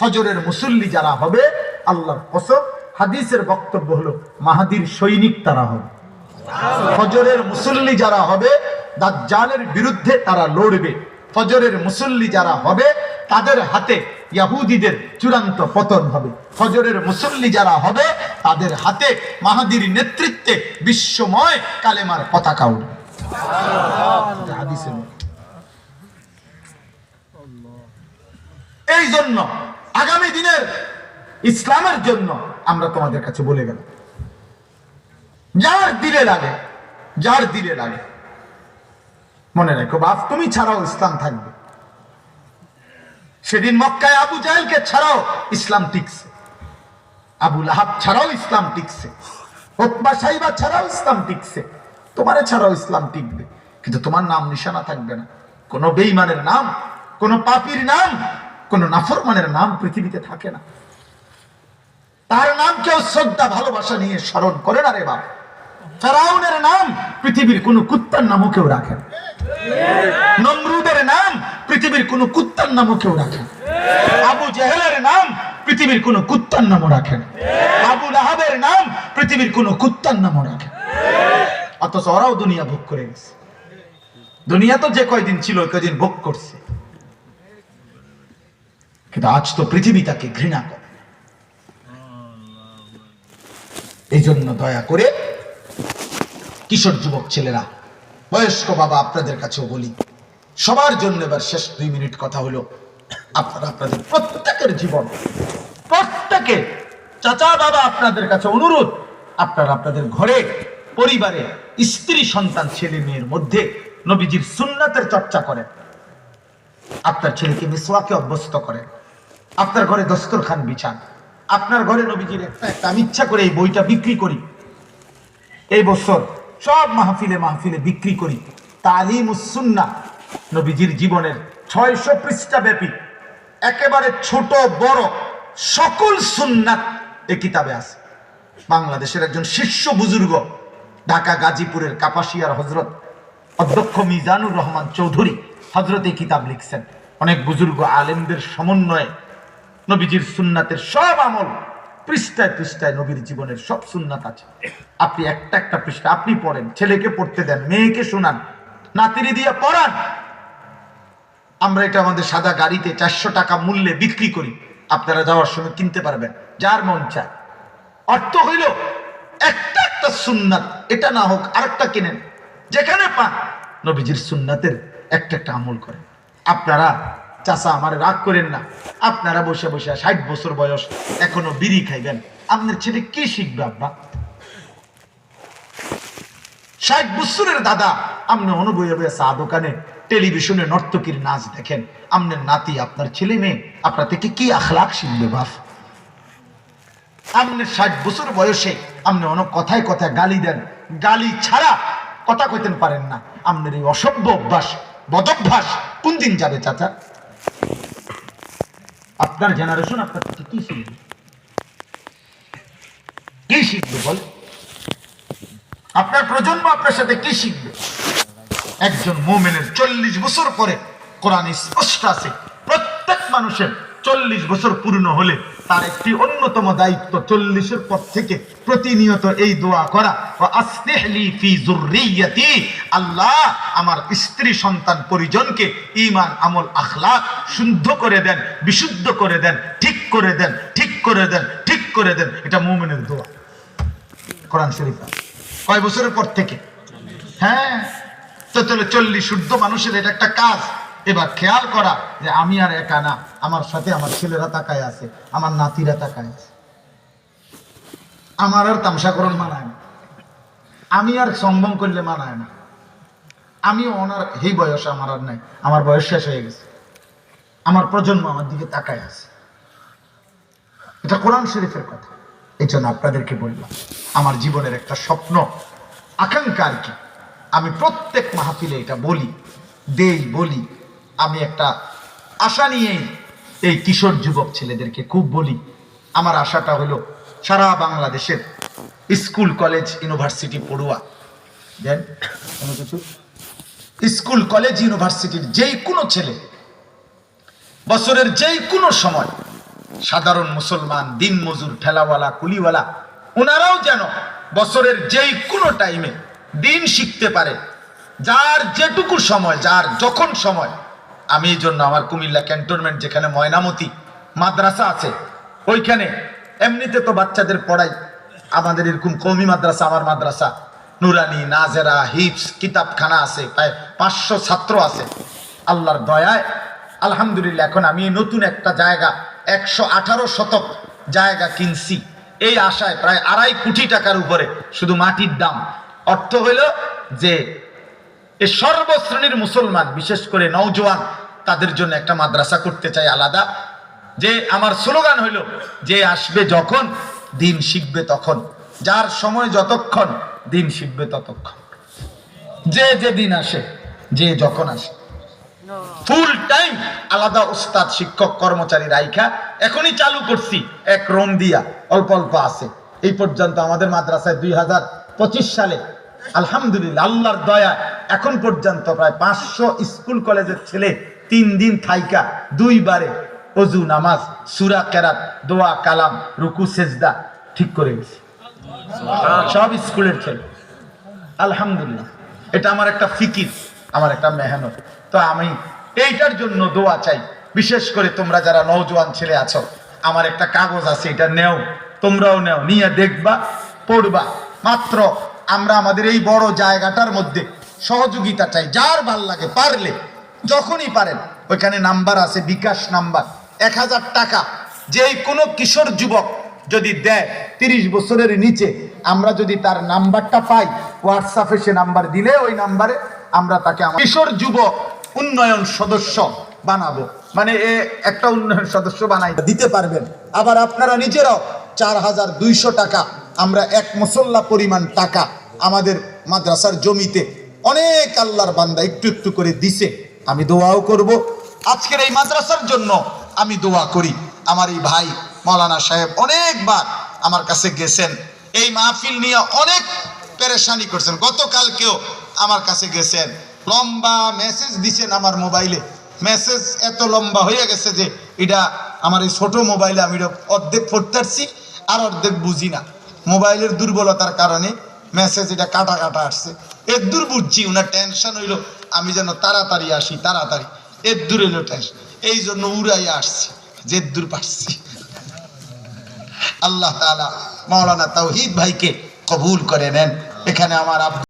ফজরের মুসল্লি যারা হবে, আল্লাহর কসম, হাদিসের বক্তব্য হলো মাহাদির সৈনিক তারা হবে। ফজরের মুসল্লি যারা হবে দাজ্জালের বিরুদ্ধে তারা লড়বে। ফজরের মুসল্লি যারা হবে তাদের হাতে ইহুদিদের চূড়ান্ত পতন হবে। ফজরের মুসল্লি যারা হবে তাদের হাতে মাহাদির নেতৃত্বে বিশ্বময় কালেমার পতাকা উঠবে। এই জন্য আগামী দিনের ইসলামের জন্য আমরা তোমাদের কাছে বলে গেলাম, যার দিলে লাগে, যার দিলে লাগে, মনে রাখো বাপ, তুমি ছাড়াও ইসলাম থাকবে। সেদিন মক্কায় আবু জাহেলকে ছাড়াও ইসলাম টিকছে, আবু লাহাব ছাড়াও ইসলাম টিকছে, উতবা সাইবা ছাড়াও ইসলাম টিকছে, তোমারে ছাড়াও ইসলাম টিকবে। কিন্তু তোমার নাম নিশানা থাকবে না। কোন বেঈমানের নাম, কোন পাপীর নাম, কোন নাফরমানের নাম পৃথিবীতে থাকে না। তার নাম কেউ শ্রদ্ধা ভালোবাসা নিয়ে স্মরণ করে না রে বাপ। ফেরাউনের নাম পৃথিবীর কোন কুত্তার নামও কেউ রাখে না। নমরুদের নাম পৃথিবীর কোন কুত্তার নামও কেউ রাখে না। আবু জেহেলের নাম পৃথিবীর কোন কুত্তার নামও রাখে না। আবু লাহাবের নাম পৃথিবীর কোন কুত্তার নামও রাখে না। অথচ ওরাও দুনিয়া ভোগ করে গেছে। দুনিয়া তো যে কয়দিন ছিল ওই কয়দিন ভোগ করছে, কিন্তু আজ তো পৃথিবী তাকে ঘৃণা করে। এই জন্য দয়া করে কিশোর যুবক ছেলেরা, বয়স্ক বাবা, আপনাদের কাছেও বলি, সবার জন্য এবার শেষ 2 মিনিট কথা হলো, আপনারা আপনাদের প্রত্যেকের জীবন, প্রত্যেকে চাচা বাবা, আপনাদের কাছে অনুরোধ, আপনারা আপনাদের ঘরে, পরিবারে, স্ত্রী সন্তান, ছেলে মেয়ের মধ্যে নবীজির সুন্নাতের চর্চা করেন। আপনার ছেলেকে মিসওয়াকে অভ্যস্ত করেন, আপনার ঘরে দস্তরখান বিছান, আপনার ঘরে নবীজির একটা আমি ইচ্ছা করে এই বইটা বিক্রি করি, এই বছর সব মাহফিলে মাহফিলে বিক্রি করি, তালিমুস সুন্নাহ, নবীজির জীবনের 600 পৃষ্ঠা ব্যাপী একেবারে ছোট বড় সকল সুন্নাত এই কিতাবে আছে। বাংলাদেশের একজন শীর্ষ বুজুর্গ, ঢাকা গাজীপুরের কাপাসিয়ার হযরত অধ্যক্ষ মিজানুর রহমান চৌধুরী হযরত এই কিতাব লিখছেন। অনেক বুজুর্গ আলেমদের সমন্বয়ে নবীজির সুন্নাতের সব আমল পৃষ্ঠায় পৃষ্ঠায়, নবীর জীবনের সব সুন্নাত আছে। আপনি একটা একটা পৃষ্ঠা আপনি পড়েন, ছেলেকে পড়তে দেন, মেয়েকে শোনান, নাতিরি দিয়ে পড়ান। আমরা এটা আমাদের সাদা গাড়িতে 400 টাকা মূল্যে বিক্রি করি, আপনারা যাওয়ার সময় কিনতে পারবেন, যার মন চায়। অর্থ হইল একটা একটা সুন্নাত, এটা না হোক আরেকটা কিনেন, যেখানে পান নবীজির সুন্নাতের একটা একটা আমল করেন। আপনারা চাচা আমার রাগ করেন না, আপনারা বসে বসে 60 বছর বয়স এখনো বিড়ি খাইবেন, আপনার ছেলে কি শিখবে? আব্বা 60 বছরের দাদা আপনি অনুবয়ে বয়ে চা দোকানে টেলিভিশনে নর্তকীর নাচ দেখেন, আপনার নাতি, আপনার ছেলে মেয়ে আপনার থেকে কি আখলাক শিখবে? বাপ, আপনি 60 বছর বয়সে আপনি অনেক কথায় কথায় গালি দেন, গালি ছাড়া কথা কইতেন পারেন না। আপনার এই অসভ্য অভ্যাস, বদভ্যাস কোন দিন যাবে চাচা? আপনার জেনারেশন আপনার থেকে কি শিখবে? কি শিখবে বল? আপনার প্রজন্ম আপনার সাথে কি শিখবে? একজন মুমিনের 40 বছর পরে, কোরআনে স্পষ্ট আছে, প্রত্যেক মানুষের 40 বছর পূর্ণ হলে তার একটি অন্যতম দায়িত্ব 40-এর পর থেকে প্রতিনিয়ত এই দোয়া করা, আসলিহলি ফি যুররিয়্যাতি, আল্লাহ আমার স্ত্রী সন্তান পরিজনকে ঈমান আমল আখলাক শুদ্ধ করে দেন, বিশুদ্ধ করে দেন, ঠিক করে দেন, ঠিক করে দেন, ঠিক করে দেন। এটা মুমিনের দোয়া, কোরআন শরীফ। কয় বছরের পর থেকে? হ্যাঁ, তো তাহলে 40 শুদ্ধ মানুষের এটা একটা কাজ। এবার খেয়াল করা যে আমি আর একা না, আমার সাথে আমার ছেলেরা তাকায় আছে, আমার নাতিরা তাকায় আছে। আমার আর তামসাকরণ মানায় না, আমি আর সম্ভব করলে মানায় না। আমি ওনার এই বয়স আমার আর নাই, আমার বয়স শেষ হয়ে গেছে, আমার প্রজন্ম আমার দিকে তাকায় আছে। এটা কোরআন শরীফের কথা। এই জন্য আপনাদেরকে বললাম, আমার জীবনের একটা স্বপ্ন, আকাঙ্ক্ষা আর কি, আমি প্রত্যেক মাহফিলে এটা বলি, বলি। আমি একটা আশা নিয়েই এই কিশোর যুবক ছেলেদেরকে খুব বলি। আমার আশাটা হলো সারা বাংলাদেশের স্কুল কলেজ ইউনিভার্সিটি পড়ুয়া, দেন কোনো কিছু স্কুল কলেজ ইউনিভার্সিটির যেই কোনো ছেলে বছরের যেই কোনো সময় সাধারণ মুসলমান, দিন মজুর, ঠেলাওয়ালা, কুলিওয়ালা, ওনারাও যেন বছরের যেই কোনো টাইমে দিন শিখতে পারে, যার যেটুকু সময়, যার যখন সময়। আমি এই জন্য আমার কুমিল্লা ক্যান্টনমেন্ট যেখানে ময়নামতি মাদ্রাসা আছে, ওইখানে এমনিতে তো বাচ্চাদের পড়াই। আমাদের এরকম কওমি মাদ্রাসা, আমার মাদ্রাসা নুরানি, নাজেরা, হিপস, কিতাবখানা আছে, প্রায় 500 ছাত্র আছে। আল্লাহর দয়ায় আলহামদুলিল্লাহ এখন আমি নতুন একটা জায়গা 118 শতক জায়গা কিনছি, এই আশায় প্রায় 2.5 কোটি টাকার উপরে শুধু মাটির দাম। অর্থ হইল যে এই সর্বশ্রেণীর মুসলমান, বিশেষ করে নওজোয়ান, তাদের জন্য একটা মাদ্রাসা করতে চাই আলাদা। যে আমার স্লোগান হইল, যে আসবে যখন দিন শিখবে তখন, যার সময় যতক্ষণ দিন শিখবে ততক্ষণ। যে যে দিন আসে, যে যখন আসে, ফুল টাইম আলাদা উস্তাদ, শিক্ষক, কর্মচারী রাইখা এখনই চালু করছি। এক রুম দিয়া অল্প অল্প আছে। এই পর্যন্ত আমাদের মাদ্রাসায় 2025 সালে আলহামদুলিল্লাহ আল্লাহর দয়া এখন পর্যন্ত প্রায় 500 স্কুল কলেজের ছেলে 3 দিন থাইকা 2 বারে ওযু, নামাজ, সূরা কেরাত, দোয়া, কালাম, রুকু, সেজদা ঠিক করে গেছে। সব স্কুলের ছেলে আলহামদুলিল্লাহ। এটা আমার একটা ফিকির, আমার একটা মেহনত। তো আমি এইটার জন্য দোয়া চাই। বিশেষ করে তোমরা যারা নওজোয়ান ছেলে আছো, আমার একটা কাগজ আছে, এটা নেও, তোমরাও নেও, নিয়ে দেখবা, পড়বা। মাত্র আমরা আমাদের এই বড় জায়গাটার মধ্যে সহযোগিতা চাই। যার ভাল লাগে, পারলে যখনই পারেন, ওইখানে নাম্বার আছে, বিকাশ নাম্বার, 1000 টাকা যেই কোনো কিশোর যুবক যদি দেয় 30 বছরের নিচে, আমরা যদি তার নাম্বারটা পাই, হোয়াটসঅ্যাপে সে নাম্বার দিলে ওই নাম্বারে আমরা তাকে কিশোর যুব উন্নয়ন সদস্য বানাবো। মানে একটা উন্নয়ন সদস্য বানাই দিতে পারবেন। আবার আপনারা নিজেরাও 4200 টাকা, আমরা এক মুসল্লা পরিমাণ টাকা আমাদের মাদ্রাসার জমিতে অনেক আল্লাহর বান্দা একটু একটু করে দিছে। আমি দোয়াও করব। আজকের এই মাদ্রাসার জন্য আমি দোয়া করি। আমার এই ভাই মাওলানা সাহেব অনেকবার আমার কাছে গেছেন, এই মাহফিল নিয়ে অনেক পেরেশানি করছেন। গতকালকেও আমার কাছে গেছেন, লম্বা মেসেজ দিছেন আমার মোবাইলে। মেসেজ এত লম্বা হয়ে গেছে যে এটা আমার এই ছোট মোবাইলে আমি অর্ধেক পড়তে পারছি আর অর্ধেক বুঝি না। মোবাইলের দুর্বলতার কারণে মেসেজ এটা কাটা কাটা আসছে। এর দূর বুঝছি, ওনার টেনশন হইলো আমি যেন তাড়াতাড়ি আসি, তাড়াতাড়ি। এর দূর এলো টেনশন, এই জন্য উড়াইয়া আসছি, যে দূর পারছি। আল্লাহ তাআলা মাওলানা তাওহীদ ভাইকে কবুল করে নেন। এখানে আমার